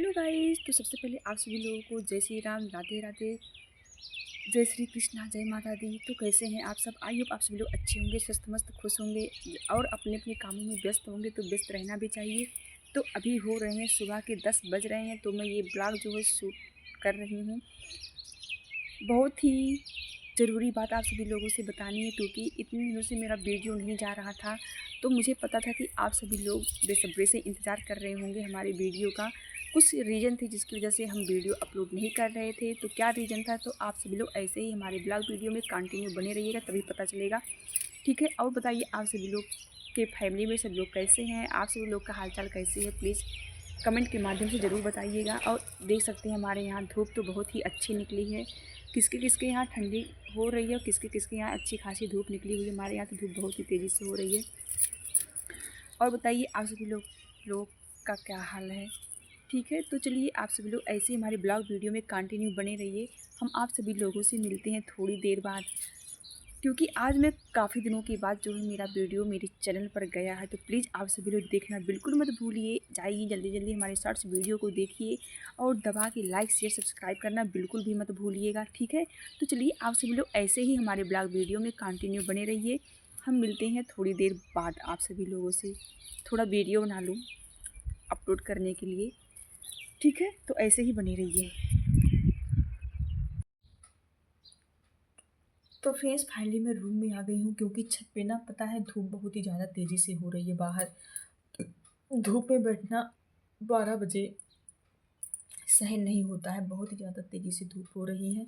Hello guys. तो सबसे पहले आप सभी लोगों को जय श्री राम, राधे राधे, जय श्री कृष्णा, जय माता दी। तो कैसे हैं आप सब? आई होप आप सभी लोग अच्छे होंगे, स्वस्थ मस्त खुश होंगे और अपने अपने कामों में व्यस्त होंगे। तो व्यस्त रहना भी चाहिए। तो अभी हो रहे हैं सुबह के 10 बज रहे हैं। तो मैं ये ब्लॉग जो है शूट कर रही हूँ। बहुत ही ज़रूरी बात आप सभी लोगों से बतानी है, क्योंकि इतने दिनों से मेरा वीडियो नहीं जा रहा था। तो मुझे पता था कि आप सभी लोग बेसब्री से इंतज़ार कर रहे होंगे हमारे वीडियो का। कुछ रीज़न थे जिसकी वजह से हम वीडियो अपलोड नहीं कर रहे थे। तो क्या रीज़न था? तो आप सभी लोग ऐसे ही हमारे ब्लॉग वीडियो में कंटिन्यू बने रहिएगा, तभी पता चलेगा। ठीक है। और बताइए आप सभी लोग के फैमिली में सब लोग कैसे हैं? आप सभी लोग का हालचाल कैसे है? प्लीज़ कमेंट के माध्यम से ज़रूर बताइएगा। और देख सकते हैं हमारे यहाँ धूप तो बहुत ही अच्छी निकली है। किसके किसके यहाँ ठंडी हो रही है और किसके किसके यहाँ अच्छी खासी धूप निकली हुई है। हमारे यहाँ तो धूप बहुत ही तेज़ी से हो रही है। और बताइए आप सभी लोग का क्या हाल है? ठीक है। तो चलिए आप सभी लोग ऐसे ही हमारे ब्लॉग वीडियो में कंटिन्यू बने रहिए। हम आप सभी लोगों से मिलते हैं थोड़ी देर बाद, क्योंकि आज मैं काफ़ी दिनों के बाद जो है मेरा वीडियो मेरे चैनल पर गया है। तो प्लीज़ आप सभी लोग देखना बिल्कुल मत भूलिए। जाइए जल्दी जल्दी हमारे शॉर्ट्स वीडियो को देखिए और दबा के लाइक शेयर सब्सक्राइब करना बिल्कुल भी मत भूलिएगा। ठीक है। तो चलिए आप सभी लोग ऐसे ही हमारे ब्लॉग वीडियो में कंटिन्यू बने रहिए। हम मिलते हैं थोड़ी देर बाद आप सभी लोगों से। थोड़ा वीडियो बना लूँ अपलोड करने के लिए। ठीक है। तो ऐसे ही बने रहिए। तो फ्रेंड्स फाइनली मैं रूम में आ गई हूँ, क्योंकि छत पे ना पता है धूप बहुत ही ज़्यादा तेज़ी से हो रही है बाहर। धूप में बैठना 12 बजे सहन नहीं होता है। बहुत ही ज़्यादा तेज़ी से धूप हो रही है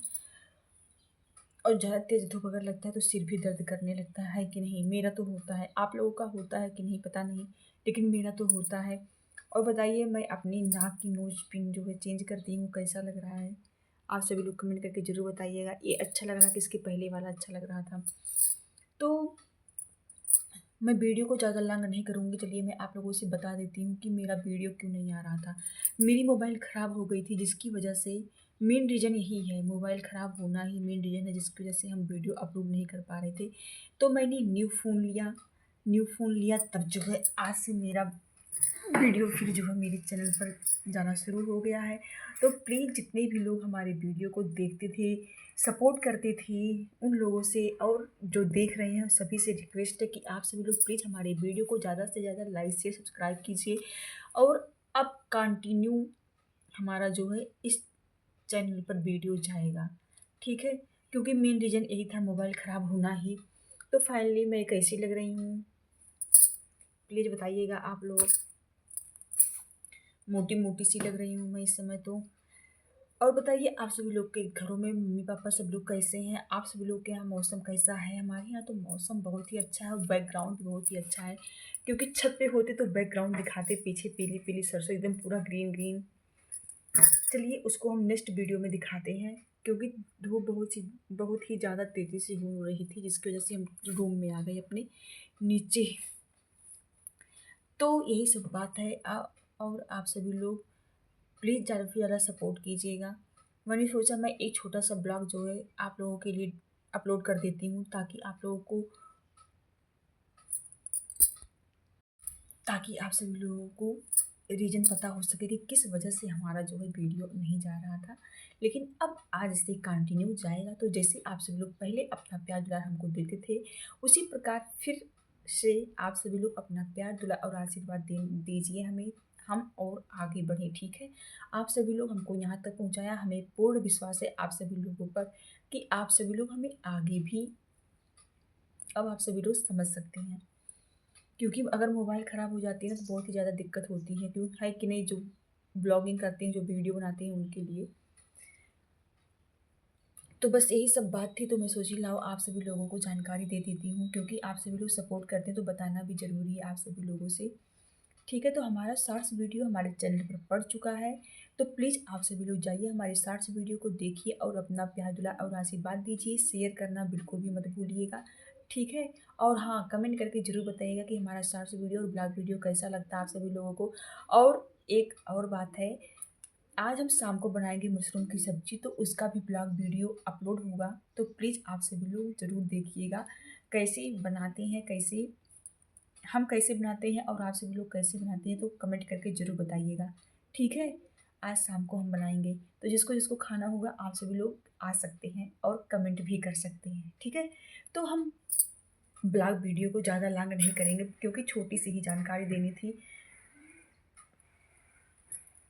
और ज़्यादा तेज़ धूप अगर लगता है तो सिर भी दर्द करने लगता है कि नहीं? मेरा तो होता है। आप लोगों का होता है कि नहीं पता नहीं, लेकिन मेरा तो होता है। और बताइए मैं अपनी नाक की नोज पिन जो है चेंज करती हूँ, कैसा लग रहा है? आप सभी लोग कमेंट करके ज़रूर बताइएगा। ये अच्छा लग रहा है कि इसके पहले वाला अच्छा लग रहा था? तो मैं वीडियो को ज़्यादा लॉन्ग नहीं करूँगी। चलिए मैं आप लोगों से बता देती हूँ कि मेरा वीडियो क्यों नहीं आ रहा था। मेरी मोबाइल ख़राब हो गई थी, जिसकी वजह से मेन रीज़न यही है। मोबाइल ख़राब होना ही मेन रीज़न है जिसकी वजह से हम वीडियो अपलोड नहीं कर पा रहे थे। तो मैंने न्यू फ़ोन लिया तब जो है आज से मेरा वीडियो फिर जो है मेरे चैनल पर जाना शुरू हो गया है। तो प्लीज़ जितने भी लोग हमारे वीडियो को देखते थे, सपोर्ट करते थे, उन लोगों से और जो देख रहे हैं सभी से रिक्वेस्ट है कि आप सभी लोग प्लीज़ हमारे वीडियो को ज़्यादा से ज़्यादा लाइक शेयर सब्सक्राइब कीजिए। और अब कंटिन्यू हमारा जो है इस चैनल पर वीडियो जाएगा। ठीक है। क्योंकि मेन रीज़न यही था, मोबाइल ख़राब होना ही। तो फाइनली मैं कैसी लग रही हूँ प्लीज़ बताइएगा आप लोग। मोटी मोटी सी लग रही हूँ मैं इस समय तो। और बताइए आप सभी लोग के घरों में मम्मी पापा सब लोग कैसे हैं? आप सभी लोग के यहाँ मौसम कैसा है? हमारे यहाँ तो मौसम बहुत ही अच्छा है और बैकग्राउंड भी बहुत ही अच्छा है, क्योंकि छत पे होते तो बैकग्राउंड दिखाते पीछे पीली पीली सरसों एकदम पूरा ग्रीन ग्रीन। चलिए उसको हम नेक्स्ट वीडियो में दिखाते हैं, क्योंकि धूप बहुत ही ज़्यादा तेज़ी से हो रही थी, जिसकी वजह से हम रूम में आ गए अपने नीचे। तो यही सब बात है। और आप सभी लोग प्लीज़ ज़्यादा से ज़्यादा सपोर्ट कीजिएगा। मैंने सोचा मैं एक छोटा सा ब्लॉग जो है आप लोगों के लिए अपलोड कर देती हूँ, ताकि आप सभी लोगों को रीज़न पता हो सके कि किस वजह से हमारा जो है वीडियो नहीं जा रहा था। लेकिन अब आज से कंटिन्यू जाएगा। तो जैसे आप सभी लोग पहले अपना प्यार दुलार हमको देते थे, उसी प्रकार फिर से आप सभी लोग अपना प्यार दुलार और आशीर्वाद दीजिए हमें, हम और आगे बढ़ें। ठीक है। आप सभी लोग हमको यहाँ तक पहुँचाया, हमें पूर्ण विश्वास है आप सभी लोगों पर कि आप सभी लोग हमें आगे भी अब आप सभी लोग समझ सकते हैं। क्योंकि अगर मोबाइल ख़राब हो जाती है ना तो बहुत ही ज़्यादा दिक्कत होती है, क्योंकि है कि नहीं? जो ब्लॉगिंग करते हैं, जो वीडियो बनाते हैं उनके लिए। तो बस यही सब बात थी। तो मैं सोची लाओ आप सभी लोगों को जानकारी दे देती हूँ, क्योंकि आप सभी लोग सपोर्ट करते हैं तो बताना भी ज़रूरी है आप सभी लोगों से। ठीक है। तो हमारा शॉर्ट्स वीडियो हमारे चैनल पर पड़ चुका है। तो प्लीज़ आप सभी लोग जाइए हमारे शॉर्ट्स वीडियो को देखिए और अपना प्यार दुलार और आशीर्वाद दीजिए। शेयर करना बिल्कुल भी मत भूलिएगा। ठीक है। और हाँ, कमेंट करके ज़रूर बताइएगा कि हमारा शॉर्ट्स वीडियो और ब्लॉग वीडियो कैसा लगता है आप सभी लोगों को। और एक और बात है, आज हम शाम को बनाएंगे मशरूम की सब्ज़ी, तो उसका भी ब्लॉग वीडियो अपलोड होगा। तो प्लीज़ आप सभी लोग ज़रूर देखिएगा कैसे बनाते हैं, हम कैसे बनाते हैं और आप सभी लोग कैसे बनाते हैं। तो कमेंट करके ज़रूर बताइएगा। ठीक है। आज शाम को हम बनाएंगे। तो जिसको जिसको खाना होगा आप सभी लोग आ सकते हैं और कमेंट भी कर सकते हैं, ठीक है। तो हम ब्लॉग वीडियो को ज़्यादा लॉन्ग नहीं करेंगे क्योंकि छोटी सी ही जानकारी देनी थी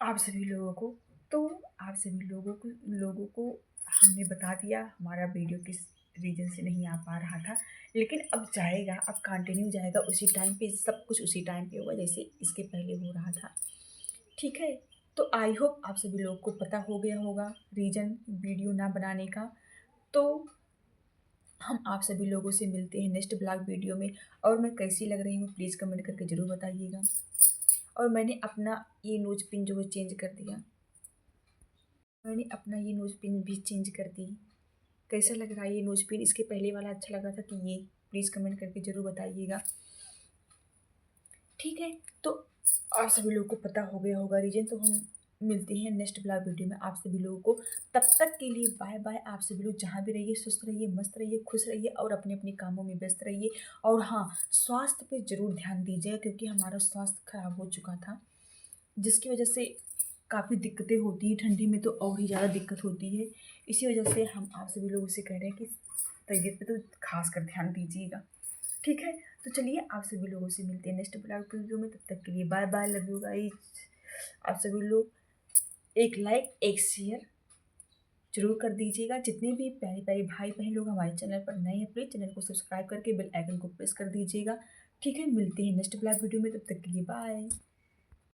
आप सभी लोगों को। तो आप सभी लोगों को हमने बता दिया हमारा वीडियो किस रीजन से नहीं आ पा रहा था, लेकिन अब जाएगा, अब कंटिन्यू जाएगा उसी टाइम पे, सब कुछ उसी टाइम पे होगा जैसे इसके पहले हो रहा था, ठीक है। तो आई होप आप सभी लोगों को पता हो गया होगा रीजन वीडियो ना बनाने का। तो हम आप सभी लोगों से मिलते हैं नेक्स्ट ब्लॉग वीडियो में। और मैं कैसी लग रही हूँ प्लीज़ कमेंट करके ज़रूर बताइएगा। और मैंने अपना ये नोज पिन जो है चेंज कर दिया, मैंने अपना ये नोज पिन भी चेंज कर दी। कैसा लग रहा है ये नोज पिन? इसके पहले वाला अच्छा लगा था कि ये? प्लीज़ कमेंट करके ज़रूर बताइएगा, ठीक है। तो आप सभी लोगों को पता हो गया होगा रीजन। तो हम मिलते हैं नेक्स्ट ब्लॉग वीडियो में आप सभी लोगों को। तब तक के लिए बाय बाय। आप सभी लोग जहाँ भी रहिए स्वस्थ रहिए, मस्त रहिए, खुश रहिए और अपने अपने कामों में व्यस्त रहिए। और हाँ, स्वास्थ्य पे ज़रूर ध्यान दीजिएगा क्योंकि हमारा स्वास्थ्य खराब हो चुका था, जिसकी वजह से काफ़ी दिक्कतें होती हैं। ठंडी में तो और ही ज़्यादा दिक्कत होती है। इसी वजह से हम आप सभी लोगों से कह रहे हैं कि तबीयत पे तो खास कर ध्यान दीजिएगा, ठीक है। तो चलिए आप सभी लोगों से मिलते हैं नेक्स्ट ब्लॉग वीडियो में। तब तक के लिए bye bye, love you guys. आप सभी लोग एक लाइक एक शेयर जरूर कर दीजिएगा। जितने भी प्यारे प्यारे भाई बहन लोग हमारे चैनल पर नए हैं प्लीज़ चैनल को सब्सक्राइब करके बेल आइकन को प्रेस कर दीजिएगा, ठीक है। मिलते हैं नेक्स्ट ब्लॉग वीडियो में, तब तक के लिए बाय।